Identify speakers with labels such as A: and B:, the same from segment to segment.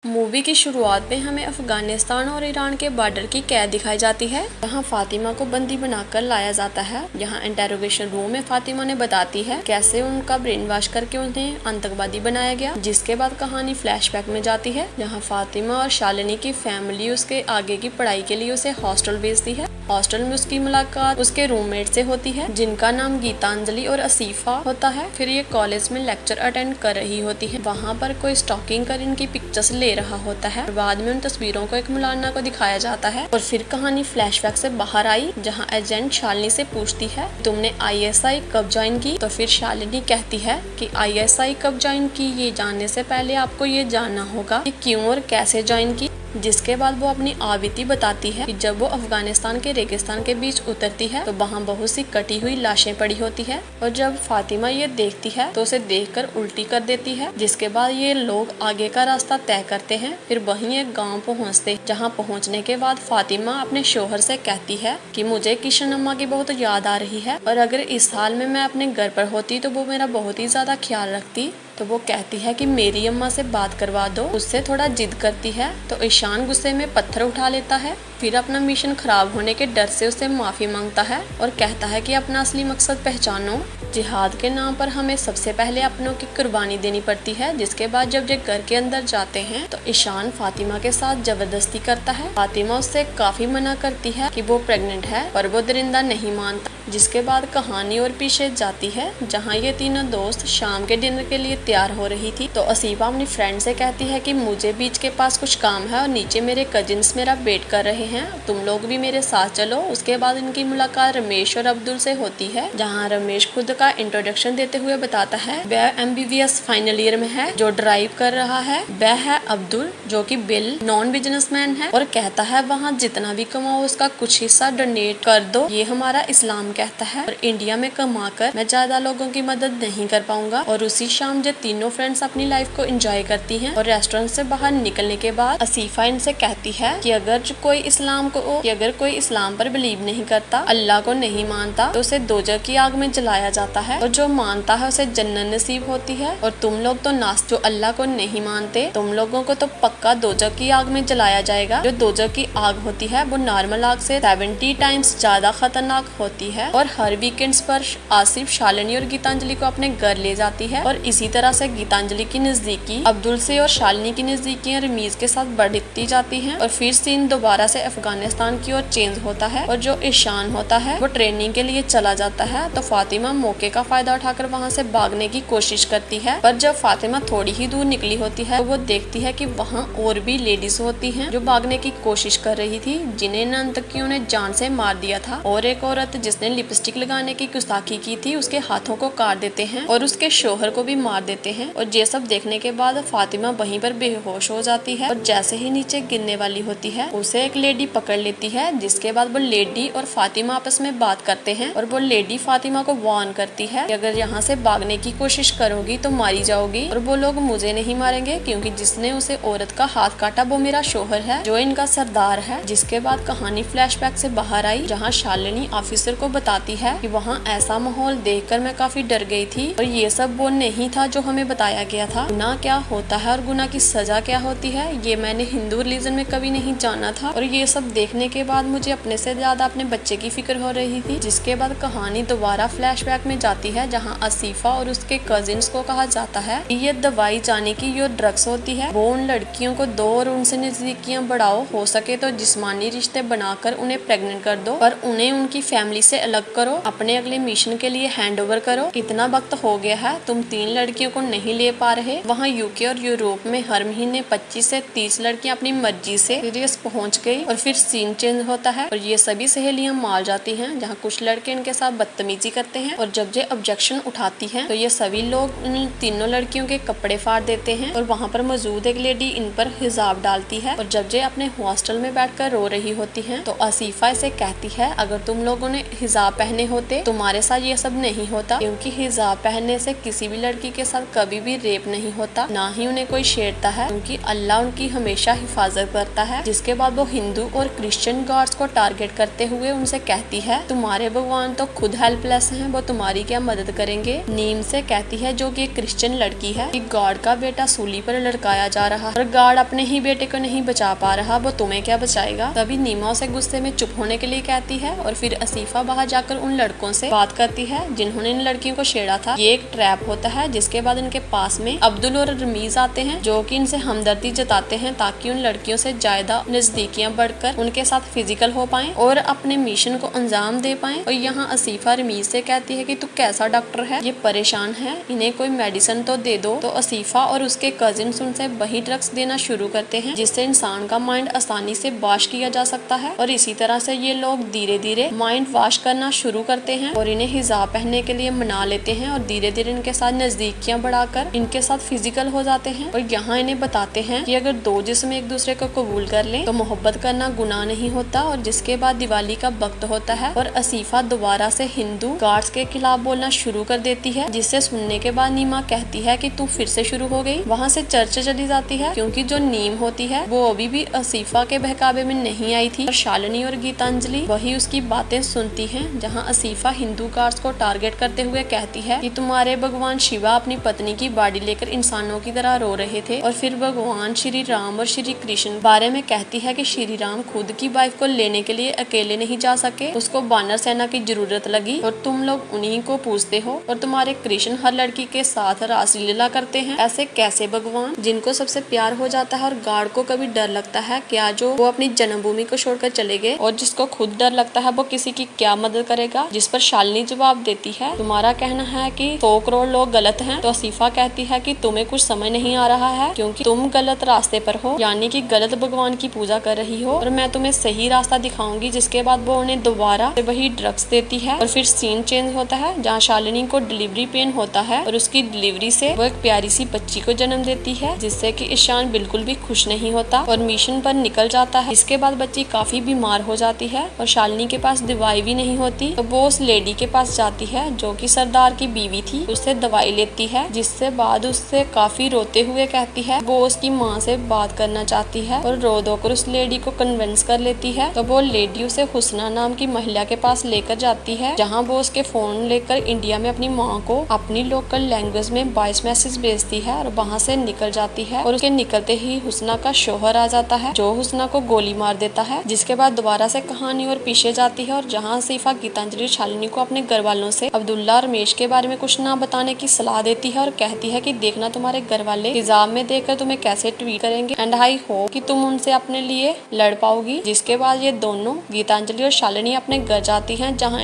A: Movie की शुरुआत में हमें अफगानिस्तान और ईरान के बॉर्डर की कैद दिखाई जाती है। यहाँ फातिमा को बंदी बनाकर लाया जाता है। यहाँ इंटेरोगेशन रूम में फातिमा ने बताती है कैसे उनका ब्रेन वॉश करके उन्हें आतंकवादी बनाया गया, जिसके बाद कहानी फ्लैशबैक में जाती है। यहाँ फातिमा और शालिनी की फैमिली उसके आगे की पढ़ाई के लिए उसे हॉस्टल भेजती है। हॉस्टल में उसकी मुलाकात उसके रूममेट से होती है, जिनका नाम गीतांजलि और असीफा होता है। फिर ये कॉलेज में लेक्चर अटेंड कर रही होती है। वहाँ पर कोई स्टॉकिंग कर इनकी पिक्चर्स ले रहा होता है। बाद में उन तस्वीरों को एक मुलाना को दिखाया जाता है और फिर कहानी फ्लैशबैक से बाहर आई, जहाँ एजेंट शालिनी से पूछती है तुमने ISI कब ज्वाइन की। तो फिर शालिनी कहती है कि ISI कब ज्वाइन की ये जानने से पहले आपको ये जानना होगा कि क्यों और कैसे ज्वाइन की। जिसके बाद वो अपनी आविती बताती है कि जब वो अफगानिस्तान के रेगिस्तान के बीच उतरती है तो वहाँ बहुत सी कटी हुई लाशें पड़ी होती है और जब फातिमा ये देखती है तो उसे देखकर उल्टी कर देती है। जिसके बाद ये लोग आगे का रास्ता तय करते हैं। फिर वहीं एक गांव पहुँचते, जहाँ पहुँचने के बाद फातिमा अपने शोहर से कहती है कि मुझे किशन अम्मा की बहुत याद आ रही है और अगर इस हाल में मैं अपने घर पर होती तो वो मेरा बहुत ही ज्यादा ख्याल रखती। तो वो कहती है कि मेरी अम्मा से बात करवा दो। उससे थोड़ा जिद करती है तो ईशान गुस्से में पत्थर उठा लेता है। फिर अपना मिशन खराब होने के डर से उससे माफी मांगता है और कहता है कि अपना असली मकसद पहचानो। जिहाद के नाम पर हमें सबसे पहले अपनों की कुर्बानी देनी पड़ती है। जिसके बाद जब ये घर के अंदर जाते हैं तो ईशान फातिमा के साथ जबरदस्ती करता है। फातिमा उससे काफी मना करती है कि वो प्रेग्नेंट है, पर वो दरिंदा नहीं मानता। जिसके बाद कहानी और पीछे जाती है, जहाँ ये तीनों दोस्त शाम के डिनर के लिए तैयार हो रही थी। तो असीफा अपनी फ्रेंड से कहती है कि मुझे बीच के पास कुछ काम है और नीचे मेरे कजिन्स मेरा वेट कर रहे हैं, तुम लोग भी मेरे साथ चलो। उसके बाद इनकी मुलाकात रमेश और अब्दुल से होती है, जहाँ रमेश खुद का इंट्रोडक्शन देते हुए बताता है वह MBBS फाइनल ईयर में है। जो ड्राइव कर रहा है वह है अब्दुल, जो कि बिल नॉन बिजनेसमैन है और कहता है वहाँ जितना भी कमाओ उसका कुछ हिस्सा डोनेट कर दो, ये हमारा इस्लाम कहता है। और इंडिया में कमाकर मैं ज्यादा लोगों की मदद नहीं कर पाऊंगा। और उसी शाम जब तीनों फ्रेंड्स अपनी लाइफ को एंजॉय करती हैं और रेस्टोरेंट से बाहर निकलने के बाद असीफा इनसे कहती है कि अगर कोई इस्लाम पर बिलीव नहीं करता, अल्लाह को नहीं मानता, तो उसे दोजख की आग में जलाया जाता है और जो मानता है उसे जन्नत नसीब होती है। और तुम लोग तो जो अल्लाह को नहीं मानते, तुम लोगों को तो पक्का दोजख की आग में जलाया जाएगा। जो दोजख की आग होती है वो नॉर्मल आग से 70 टाइम्स ज्यादा खतरनाक होती है। और हर वीकेंड्स पर आसिफ शालिनी और गीतांजलि को अपने घर ले जाती है और इसी तरह से गीतांजलि की नजदीकी अब्दुल से और शालिनी की नजदीकियां रमीज के साथ बढ़ती जाती हैं। और फिर सीन दोबारा से अफगानिस्तान की ओर चेंज होता है और जो ईशान होता है वो ट्रेनिंग के लिए चला जाता है। तो फातिमा मौके का फायदा उठाकर वहाँ से भागने की कोशिश करती है, पर जब फातिमा थोड़ी ही दूर निकली होती है तो वो देखती है कि वहाँ और भी लेडीज होती हैं जो भागने की कोशिश कर रही थी, जिन्हें नर्तकियों ने जान से मार दिया था। और एक औरत जिसने लिपस्टिक लगाने की गुस्ताखी की थी उसके हाथों को काट देते हैं और उसके शोहर को भी मार देते हैं। और ये सब देखने के बाद फातिमा वहीं पर बेहोश हो जाती है और जैसे ही नीचे गिरने वाली होती है उसे एक लेडी पकड़ लेती है। जिसके बाद वो लेडी और फातिमा आपस में बात करते हैं और वो लेडी फातिमा को वार्न करती है कि अगर यहाँ से भागने की कोशिश करोगी तो मारी जाओगी और वो लोग मुझे नहीं मारेंगे, क्योंकि जिसने उसे औरत का हाथ काटा वो मेरा शोहर है, जो इनका सरदार है। जिसके बाद कहानी फ्लैशबैक से बाहर आई, जहाँ शालिनी ऑफिसर को बताती है कि वहाँ ऐसा माहौल देखकर मैं काफी डर गई थी और ये सब वो नहीं था जो हमें बताया गया था। गुनाह क्या होता है और गुनाह की सजा क्या होती है ये मैंने हिंदू रिलीजन में कभी नहीं जाना था। और ये सब देखने के बाद मुझे अपने से ज्यादा अपने बच्चे की फिक्र हो रही थी। जिसके बाद कहानी दोबारा फ्लैशबैक में जाती है, जहाँ असीफा और उसके कजिन्स को कहा जाता है कि ये दवाई जाने की जो ड्रग्स होती है वो उन लड़कियों को दो और उनसे नजदीकियां बढ़ाओ, हो सके तो जिस्मानी रिश्ते बनाकर उन्हें प्रेग्नेंट कर दो और उन्हें उनकी फैमिली से अलग करो, अपने अगले मिशन के लिए हैंड ओवर करो। इतना वक्त हो गया है, तुम 3 लड़कियों को नहीं ले पा रहे। वहाँ UK और यूरोप में हर महीने 25 से 30 लड़कियां अपनी मर्जी से सीरियस पहुँच गई। और फिर सीन चेंज होता है और ये सभी सहेलियां मार जाती हैं, जहाँ कुछ लड़के इनके साथ बदतमीजी करते हैं। और जब ये ऑब्जेक्शन उठाती है तो ये सभी लोग इन तीनों लड़कियों के कपड़े फाड़ देते हैं और वहाँ पर मौजूद एक लेडी इन पर हिजाब डालती है। और जब ये अपने हॉस्टल में बैठकर रो रही होती है तो असीफा इसे कहती है अगर तुम लोगों ने हिजाब हिजाब पहने होते तुम्हारे साथ ये सब नहीं होता, क्योंकि हिजाब पहनने से किसी भी लड़की के साथ कभी भी रेप नहीं होता, ना ही उन्हें कोई छेड़ता है, क्योंकि अल्लाह उनकी हमेशा हिफाजत करता है। जिसके बाद वो हिंदू और क्रिश्चियन गार्ड्स को टारगेट करते हुए उनसे कहती है तुम्हारे भगवान तो खुद हेल्पलेस हैं, वो तुम्हारी क्या मदद करेंगे। नीम से कहती है, जो कि क्रिश्चियन लड़की है, कि गार्ड का बेटा सूली पर लटकाया जा रहा है और गार्ड अपने ही बेटे को नहीं बचा पा रहा, वो तुम्हें क्या बचाएगा। तभी नीमा उसे गुस्से में चुप होने के लिए कहती है और फिर असीफा बाहर जाकर उन लड़कों से बात करती है जिन्होंने इन लड़कियों को छेड़ा था। ये एक ट्रैप होता है। जिसके बाद इनके पास में अब्दुल और रमीज आते हैं, जो कि इनसे हमदर्दी जताते हैं ताकि उन लड़कियों से ज्यादा नजदीकियां बढ़कर उनके साथ फिजिकल हो पाए और अपने मिशन को अंजाम दे पाए। और यहाँ असीफा रमीज से कहती है कि तू कैसा डॉक्टर है, ये परेशान है, इन्हें कोई मेडिसिन तो दे दो। तो असीफा और उसके कजिन्स उनसे वही ड्रग्स देना शुरू करते हैं जिससे इंसान का माइंड आसानी से वॉश किया जा सकता है। और इसी तरह से ये लोग धीरे धीरे माइंड वॉश करना शुरू करते हैं और इन्हें हिजाब पहनने के लिए मना लेते हैं और धीरे धीरे इनके साथ नजदीकियां बढ़ाकर इनके साथ फिजिकल हो जाते हैं। और यहाँ इन्हें बताते हैं कि अगर दो जिस्म एक दूसरे को कबूल कर लें तो मोहब्बत करना गुनाह नहीं होता। और जिसके बाद दिवाली का वक्त होता है और असीफा दोबारा से हिंदू गार्ड्स के खिलाफ बोलना शुरू कर देती है, जिससे सुनने के बाद नीमा कहती है कि तू फिर से शुरू हो गई। वहाँ से चर्चा चली जाती है, क्योंकि जो नीम होती है वो अभी भी असीफा के बहकावे में नहीं आई थी और शालिनी और गीतांजलि वही उसकी बातें सुनती हैं। जहाँ असीफा हिंदू गार्ड्स को टारगेट करते हुए कहती है कि तुम्हारे भगवान शिवा अपनी पत्नी की बॉडी लेकर इंसानों की तरह रो रहे थे। और फिर भगवान श्री राम और श्री कृष्ण बारे में कहती है कि श्री राम खुद की वाइफ को लेने के लिए अकेले नहीं जा सके, उसको वानर सेना की जरूरत लगी और तुम लोग उन्हीं को पूछते हो। और तुम्हारे कृष्ण हर लड़की के साथ रासलीला करते हैं। ऐसे कैसे भगवान, जिनको सबसे प्यार हो जाता है और गार्ड को कभी डर लगता है क्या, जो वो अपनी जन्मभूमि को छोड़कर चले गए, और जिसको खुद डर लगता है वो किसी की क्या मदद करेगा। जिस पर शालिनी जवाब देती है तुम्हारा कहना है कि 100 करोड़ लोग गलत हैं। तो असीफा कहती है कि तुम्हें कुछ समझ नहीं आ रहा है, क्योंकि तुम गलत रास्ते पर हो, यानी कि गलत भगवान की पूजा कर रही हो, और मैं तुम्हें सही रास्ता दिखाऊंगी। जिसके बाद वो उन्हें दोबारा वही ड्रग्स देती है और फिर सीन चेंज होता है, जहाँ शालिनी को डिलीवरी पेन होता है और उसकी डिलीवरी से वो एक प्यारी सी बच्ची को जन्म देती है, जिससे कि ईशान बिल्कुल भी खुश नहीं होता और मिशन पर निकल जाता है। इसके बाद बच्ची काफी बीमार हो जाती है और शालिनी के पास दवाई भी नहीं होती, तो वो उस लेडी के पास जाती है जो कि सरदार की बीवी थी, उससे दवाई लेती है। जिससे बाद उससे काफी रोते हुए कहती है वो उसकी माँ से बात करना चाहती है और रो धो कर उस लेडी को कन्विंस कर लेती है। तो वो लेडी उसे हुस्ना नाम की महिला के पास लेकर जाती है, जहाँ वो उसके फोन लेकर इंडिया में अपनी माँ को अपनी लोकल लैंग्वेज में वॉइस मैसेज भेजती है और वहाँ से निकल जाती है। और उसके निकलते ही हुस्ना का शोहर आ जाता है, जो हुस्ना को गोली मार देता है। जिसके बाद दोबारा से कहानी और पीछे जाती है और जहाँ असीफा गीतांजलि शालिनी को अपने घर वालों से अब्दुल्ला और रमेश के बारे में कुछ ना बताने की सलाह देती है और कहती है कि देखना तुम्हारे घर वाले हिजाब में देखकर तुम्हें कैसे ट्वीट करेंगे एंड आई होप कि तुम उनसे अपने लिए लड़ पाओगी। जिसके बाद ये दोनों गीतांजलि और शालिनी अपने घर जाती हैं, जहाँ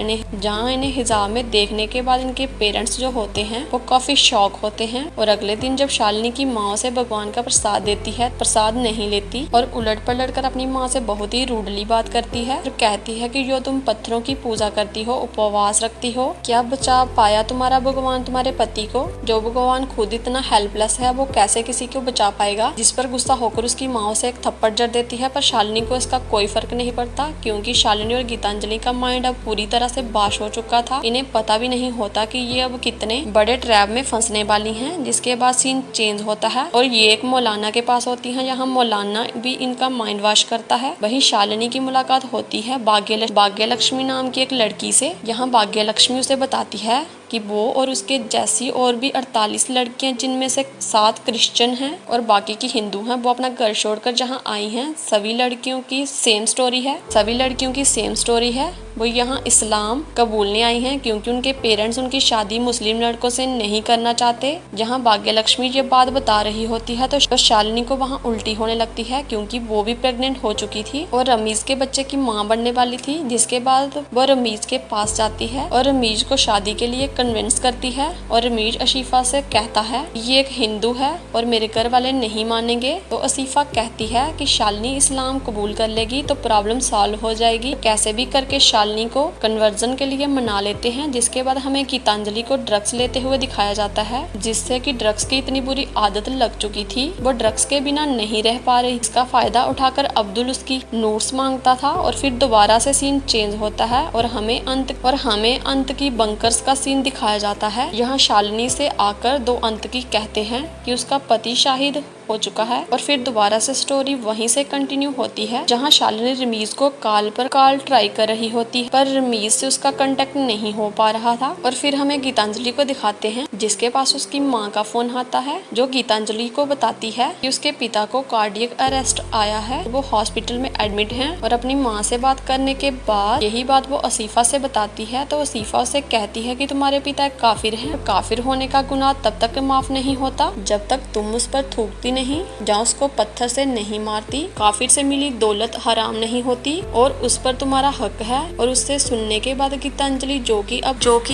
A: इन्हें हिजाब में देखने के बाद इनके पेरेंट्स जो होते हैं वो काफी शॉक होते हैं। और अगले दिन जब शालिनी की माँ से भगवान का प्रसाद देती है, प्रसाद नहीं लेती और उलट पलट कर अपनी माँ से बहुत ही रूडली बात करती है और कहती है कि जो तुम पत्थरों की पूजा करती हो, उपवास रखती हो, क्या बचा पाया तुम्हारा भगवान तुम्हारे पति को? जो भगवान खुद इतना हेल्पलेस है वो कैसे किसी को बचा पाएगा? जिस पर गुस्सा होकर उसकी माँ से एक थप्पड़ जड़ देती है, पर शालिनी को इसका कोई फर्क नहीं पड़ता, क्योंकि शालिनी और गीतांजलि का माइंड अब पूरी तरह से बाश हो चुका था। इन्हें पता भी नहीं होता कि ये अब कितने बड़े ट्रैप में फंसने वाली हैं। जिसके बाद सीन चेंज होता है और ये एक मौलाना के पास होती है, यहाँ मौलाना भी इनका माइंड वॉश करता है। वहीं शालिनी की मुलाकात होती है भाग्य लक्ष्मी नाम की एक लड़की से। यहाँ भाग्य लक्ष्मी उसे बताती है कि वो और उसके जैसी और भी 48 लड़कियां, जिनमें से 7 क्रिश्चियन हैं और बाकी की हिंदू हैं, वो अपना घर छोड़कर जहाँ आई हैं, सभी लड़कियों की सेम स्टोरी है। वो यहाँ इस्लाम कबूलने आई हैं क्योंकि उनके पेरेंट्स उनकी शादी मुस्लिम लड़कों से नहीं करना चाहते। जहाँ भाग्य लक्ष्मी ये बात बता रही होती है तो शालिनी को वहाँ उल्टी होने लगती है, क्योंकि वो भी प्रेग्नेंट हो चुकी थी और रमीज के बच्चे की माँ बनने वाली थी। जिसके बाद वो रमीज के पास जाती है और रमीज को शादी के लिए कन्विंस करती है और रमीज अशीफा से कहता है ये एक हिंदू है और मेरे घर वाले नहीं मानेंगे। तो असीफा कहती है कि शालिनी इस्लाम कबूल कर लेगी तो प्रॉब्लम सॉल्व हो जाएगी। कैसे भी करके शालिनी को कन्वर्जन के लिए मना लेते हैं, जिसके बाद हमें गीतांजलि को ड्रग्स लेते हुए दिखाया जाता है, जिससे कि ड्रग्स की इतनी बुरी आदत लग चुकी थी, वो ड्रग्स के बिना नहीं रह पा रही। इसका फायदा उठाकर अब्दुल उसकी नोट्स मांगता था और फिर दोबारा से सीन चेंज होता है और हमें अंत की बंकर्स का सीन दिखाया जाता है। यहाँ शालिनी से आकर दो अंत की कहते हैं कि उसका पति शाहिद हो चुका है और फिर दोबारा से स्टोरी वहीं से कंटिन्यू होती है, जहां शालिनी रमीज को कॉल ट्राई कर रही होती है, पर रमीज से उसका कांटेक्ट नहीं हो पा रहा था। और फिर हमें गीतांजलि को दिखाते हैं, जिसके पास उसकी माँ का फोन आता है, जो गीतांजलि को बताती है कि उसके पिता को कार्डियक अरेस्ट आया है, वो हॉस्पिटल में एडमिट हैं। और अपनी माँ से बात करने के बाद यही बात वो असीफा से बताती है, तो असीफा उसे कहती है कि तुम्हारे पिता एक काफिर हैं। काफिर होने का गुनाह तब तक माफ नहीं होता जब तक तुम उस पर थूकती नहीं, जहाँ उसको पत्थर से नहीं मारती। काफिर से मिली दौलत हराम नहीं होती और उस पर तुम्हारा हक है। और उससे सुनने के बाद गीतांजलि जो कि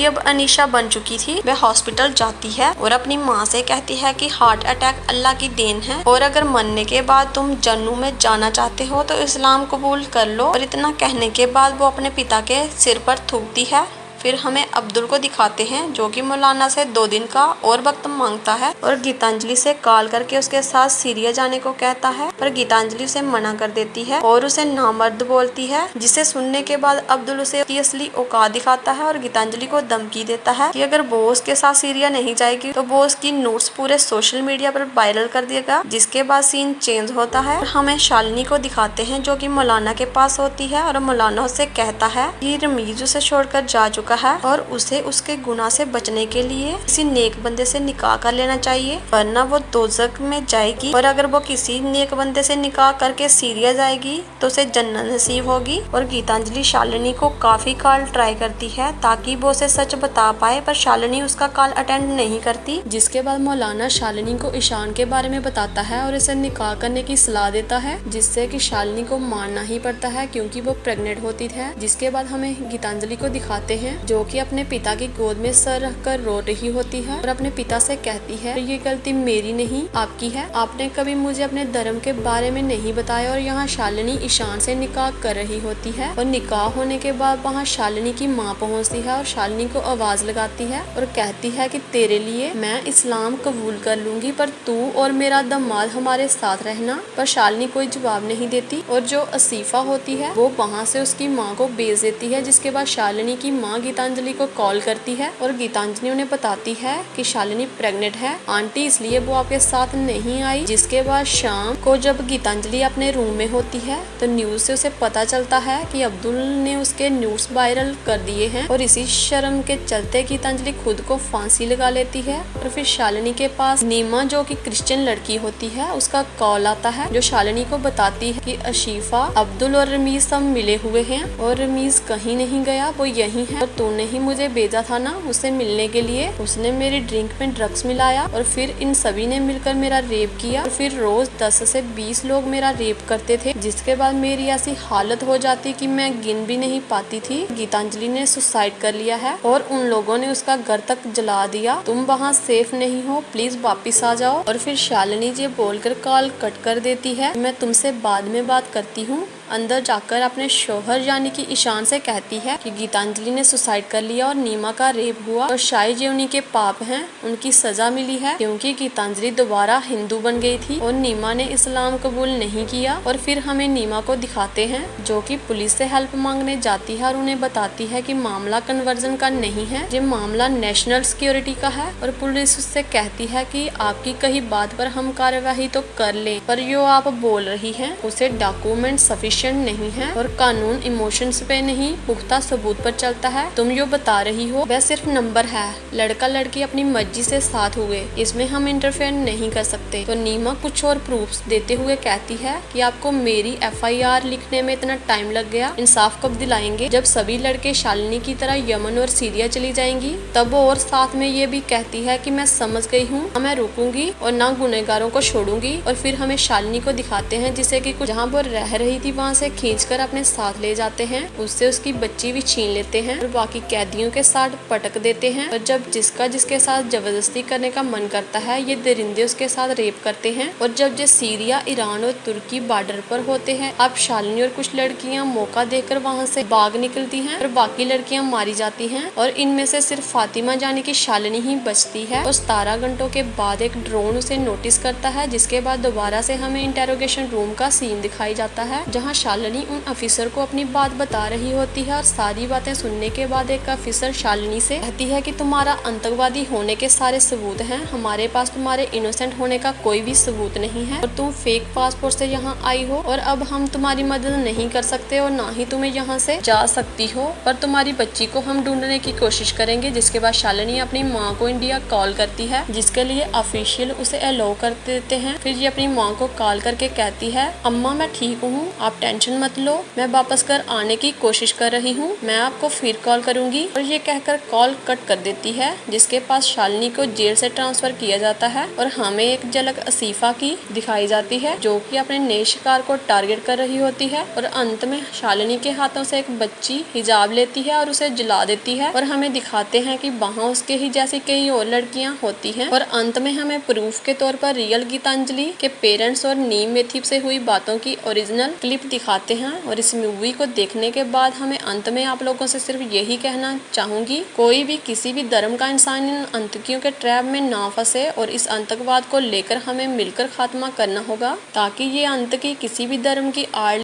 A: अब अनीशा बन चुकी थी, वह हॉस्पिटल जाती है और अपनी माँ से कहती है कि हार्ट अटैक अल्लाह की देन है और अगर मरने के बाद तुम जन्नू में जाना चाहते हो तो इस्लाम कबूल कर लो। और इतना कहने के बाद वो अपने पिता के सिर पर थूकती है। फिर हमें अब्दुल को दिखाते हैं, जो कि मौलाना से 2 दिन का और वक्त मांगता है और गीतांजलि से कॉल करके उसके साथ सीरिया जाने को कहता है, पर गीतांजलि उसे मना कर देती है और उसे नामर्द बोलती है, जिसे सुनने के बाद अब्दुल उसे असली औकात दिखाता है और गीतांजलि को धमकी देता है कि अगर वो उसके साथ सीरिया नहीं जाएगी तो वो उसकी नोट्स पूरे सोशल मीडिया पर वायरल कर देगा। जिसके बाद सीन चेंज होता है और हमें शालिनी को दिखाते हैं, जो कि मौलाना के पास होती है और मौलाना उसे कहता है कि रमीज उसे छोड़कर जा चुका है और उसे उसके गुनाह से बचने के लिए किसी नेक बंदे से निकाह कर लेना चाहिए, वरना वो दोज़ख में जाएगी। और अगर वो किसी नेक बंदे से निकाह करके सीरिया जाएगी तो उसे जन्नत नसीब होगी। और गीतांजलि शालिनी को काफी कॉल ट्राई करती है ताकि वो उसे सच बता पाए, पर शालिनी उसका कॉल अटेंड नहीं करती। जिसके बाद मौलाना शालिनी को ईशान के बारे में बताता है और इसे निकाह करने की सलाह देता है, जिससे कि शालिनी को मानना ही पड़ता है क्योंकि वो प्रेग्नेंट होती है। जिसके बाद हमें गीतांजलि को दिखाते हैं, जो कि अपने पिता की गोद में सर रखकर रो रही होती है और अपने पिता से कहती है ये गलती मेरी नहीं आपकी है, आपने कभी मुझे अपने धर्म के बारे में नहीं बताया। और यहाँ शालिनी ईशान से निकाह कर रही होती है और निकाह होने के बाद वहाँ शालिनी की माँ पहुँचती है और शालिनी को आवाज लगाती है और कहती है कि तेरे लिए मैं इस्लाम कबूल कर लूंगी, पर तू और मेरा दामाद हमारे साथ रहना। पर शालिनी कोई जवाब नहीं देती और जो असीफा होती है वो वहाँ से उसकी माँ को भेज देती है। जिसके बाद शालिनी की माँ गीतांजलि को कॉल करती है और गीतांजलि उन्हें बताती है कि शालिनी प्रेग्नेंट है आंटी, इसलिए वो आपके साथ नहीं आई। जिसके बाद शाम को जब गीतांजलि अपने रूम में होती है तो न्यूज से उसे पता चलता है कि अब्दुल ने उसके न्यूज वायरल कर दिए हैं और इसी शर्म के चलते गीतांजलि खुद को फांसी लगा लेती है। और फिर शालिनी के पास नीमा, जो कि क्रिश्चियन लड़की होती है, उसका कॉल आता है, जो शालिनी को बताती है कि अशीफा, अब्दुल और रमीज सब मिले हुए हैं और रमीज कहीं नहीं गया, वो यहीं है और तूने ही मुझे भेजा था ना उससे मिलने के लिए। उसने मेरी ड्रिंक में ड्रग्स मिलाया और फिर इन सभी ने मिलकर मेरा रेप किया और फिर रोज 10 से 20 लोग मेरा रेप करते थे। जिसके बाद मेरी ऐसी हालत हो जाती कि मैं गिन भी नहीं पाती थी। गीतांजलि ने सुसाइड कर लिया है और उन लोगों ने उसका घर तक जला दिया। तुम वहाँ सेफ नहीं हो, प्लीज वापिस आ जाओ। और फिर शालिनी जी बोलकर कॉल कट कर देती है, मैं तुमसे बाद में बात करती हूँ। अंदर जाकर अपने शोहर यानी कि ईशान से कहती है कि गीतांजलि ने सुसाइड कर लिया और नीमा का रेप हुआ और शायद ये उन्हीं के पाप हैं, उनकी सजा मिली है क्योंकि गीतांजलि दोबारा हिंदू बन गई थी और नीमा ने इस्लाम कबूल नहीं किया। और फिर हमें नीमा को दिखाते हैं, जो कि पुलिस से हेल्प मांगने जाती है और उन्हें बताती है कि मामला कन्वर्जन का नहीं है, ये मामला नेशनल सिक्योरिटी का है। और पुलिस उससे कहती है कि आपकी कही बात पर हम कार्यवाही तो कर लें, पर जो आप बोल रही हैं उसे डॉक्यूमेंट सफिशिएंट नहीं है और कानून इमोशंस पे नहीं पुख्ता सबूत पर चलता है। तुम जो बता रही हो वह सिर्फ नंबर है, लड़का लड़की अपनी मर्जी से साथ हुए, इसमें हम इंटरफेयर नहीं कर सकते। तो नीमा कुछ और प्रूफ्स देते हुए कहती है कि आपको मेरी FIR लिखने में इतना टाइम लग गया, इंसाफ कब दिलाएंगे? जब सभी लड़के शालिनी की तरह यमन और सीरिया चली जाएंगी तब। और साथ में ये भी कहती है कि मैं समझ गई हूँ, मैं रुकूंगी और ना गुनहगारों को छोड़ूंगी। और फिर हमें शालिनी को दिखाते हैं जिसे कि कुछ जहाँ वो रह रही थी वहाँ से खींचकर अपने साथ ले जाते हैं। उससे उसकी बच्ची भी छीन लेते हैं और बाकी कैदियों के साथ पटक देते हैं। और जब जिसका जिसके साथ जबरदस्ती करने का मन करता है, ये दरिंदे उसके साथ रेप करते हैं। और जब जो सीरिया, ईरान और तुर्की बॉर्डर पर होते हैं, अब शालिनी और कुछ लड़कियां मौका देकर वहाँ से भाग निकलती हैं और बाकी लड़कियां मारी जाती हैं। और इनमें से सिर्फ फातिमा जाने की शालिनी ही बचती है। और 17 घंटों के बाद एक ड्रोन उसे नोटिस करता है, जिसके बाद दोबारा से हमें इंटेरोगेशन रूम का सीन दिखाई जाता है, जहाँ शालिनी उन ऑफिसर को अपनी बात बता रही होती है। और सारी बातें सुनने के बाद एक ऑफिसर शालिनी से कहती है कि तुम्हारा आतंकवादी होने के सारे सबूत हैं, हमारे पास तुम्हारे इनोसेंट होने का कोई भी सबूत नहीं है और तुम फेक पासपोर्ट से यहाँ आई हो और अब हम तुम्हारी मदद नहीं कर सकते और ना ही तुम्हें यहाँ से जा सकती हो, पर तुम्हारी बच्ची को हम ढूंढने की कोशिश करेंगे। जिसके बाद शालिनी अपनी माँ को इंडिया कॉल करती है, जिसके लिए ऑफिशियल उसे अलाउ कर देते हैं। फिर ये अपनी माँ को कॉल करके कहती है, अम्मा मैं ठीक हूँ, आप टेंशन मत लो, मैं वापस घर आने की कोशिश कर रही हूँ, मैं आपको फिर कॉल करूंगी। और ये कहकर कॉल कट कर देती है, जिसके पास शालिनी को जेल से ट्रांसफर किया जाता है। और हमें एक झलक आसिफा की दिखाई जाती है, जो कि अपने नए शिकार को टारगेट कर रही होती है। और अंत में शालिनी के हाथों से एक बच्ची हिजाब लेती है और उसे जला देती है। और हमें दिखाते हैं कि वहाँ उसके ही जैसी कई और लड़कियां होती हैं। और अंत में हमें प्रूफ के तौर पर रियल गीतांजलि के पेरेंट्स और नीम मेथी से हुई बातों की ओरिजिनल क्लिप दिखाते हैं। और इस मूवी को देखने के बाद हमें अंत में आप लोगों से सिर्फ यही कहना चाहूंगी, कोई भी किसी भी धर्म का इंसान इन आतंकियों के ट्रैप में ना फंसे और इस आतंकवाद को लेकर हमें मिलकर खात्मा करना होगा, ताकि ये आतंकी किसी भी धर्म की आड़